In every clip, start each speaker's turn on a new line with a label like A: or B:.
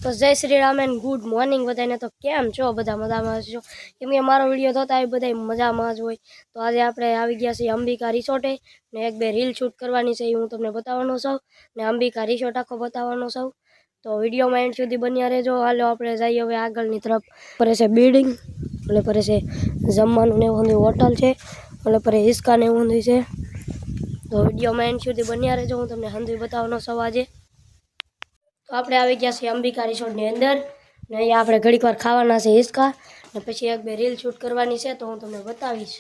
A: તો જય Shri Ram and good morning બધાને। તો કેમ છો બધા? મજામાં છો? કેમ કે મારો વિડીયો જોતા હોય બધા મજામાં જ હોય। તો આજે આપણે આવી ગયા છીએ અંબિકા રિસોર્ટે ને એક બે રીલ શૂટ કરવાની છે, હું તમને બતાવવાનો છું ને અંબિકા રિસોર્ટ આખો બતાવવાનો છું। તો વિડીયોમાં એન્ડ સુધી બન્યા રહેજો। હાલો આપણે જઈએ હવે આગળની તરફ। પર છે બિલ્ડિંગ એટલે પર છે જમવાનું ને એવું હોટલ છે એટલે પર હિસકા ને એવું છે। તો વિડીયોમાં એન્ડ સુધી બન્યા રહેજો, હું તમને હંધુય બતાવવાનો છું આજે। તો આપણે આવી ગયા છીએ અંબિકા રિસોર્ટની અંદર ને અહીંયા આપણે ઘડીક વાર ખાવાના છે હિસકા ને પછી એક બે રીલ શૂટ કરવાની છે, તો હું તમને બતાવીશ।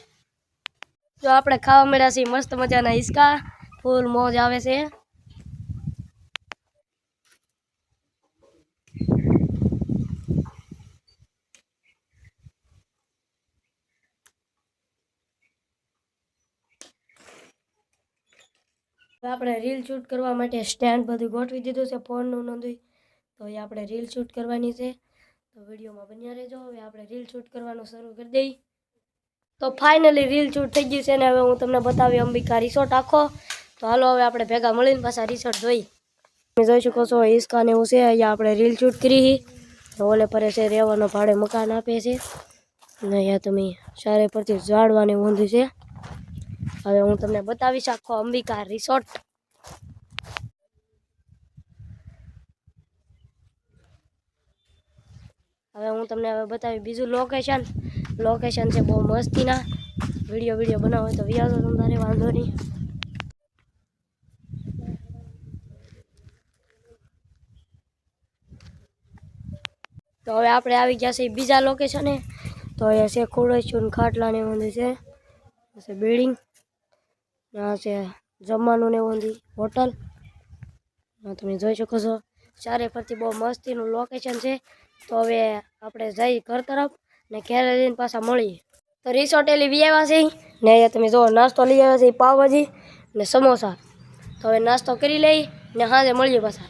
A: જો આપણે ખાવા મળ્યા છીએ મસ્ત મજાના હિસકા, ફૂલ મોજ આવે છે। આપણે રીલ શૂટ કરવા માટે સ્ટેન્ડ બધું ગોઠવી દીધું છે ફોનનું નોંધવી। તો એ આપણે રીલ શૂટ કરવાની છે, તો વિડીયોમાં બન્યા રહેજો। હવે આપણે રીલ શૂટ કરવાનું શરૂ કરી દઈએ। તો ફાઇનલી રીલ શૂટ થઈ ગઈ છે ને હવે હું તમને બતાવી અંબિકા રિસોર્ટ આખો। તો હાલો હવે આપણે ભેગા મળીને પાછા રિસોર્ટ જોઈ। તમે જોઈ શકો છો હિસકા ને એવું છે, અહીંયા આપણે રીલ શૂટ કરી। ઓલે પરે છે રહેવાનો ભાડે મકાન આપે છે ને અહીંયા તમે ચારે પરથી ઝાડવાને ઊંધું છે। હવે હું તમને બતાવીશ આખો અંબિકા રિસોર્ટ। હવે હું તમને હવે બતાવી બીજું લોકેશન છે બહુ મસ્તીના। વિડીયો બનાવો હોય તો વ્યાજો તમારે વાંધો નહીં। તો હવે આપણે આવી ગયા છે બીજા લોકેશને। તો અહીંયા છે ખોડેશ્વર ખાટલા ને એવું છે બિલ્ડિંગ, આ છે જમવાનું ને એવું હોટલ। તમે જોઈ શકો છો ચારે પરથી બહુ મસ્તીનું લોકેશન છે। તો હવે આપણે જઈ ઘર તરફ ને ઘેરે જઈને પાછા મળીએ। તો રિસોર્ટ એલી વી આવ્યા છે ને અહીંયા તમે જો નાસ્તો લઈ આવ્યા છે પાવભાજી ને સમોસા। તો હવે નાસ્તો કરી લઈ ને સાંજે મળીએ પાછા।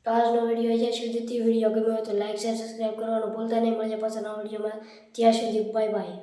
A: તો આજનો વિડીયો અહીંયા સુધીથી। વિડીયો ગમ્યો હોય તો લાઈક શેર સબસ્ક્રાઈબ કરવાનું ભૂલતા નહીં। મળીએ પાછા નવા વિડીયોમાં, ત્યાં સુધી બાય બાય।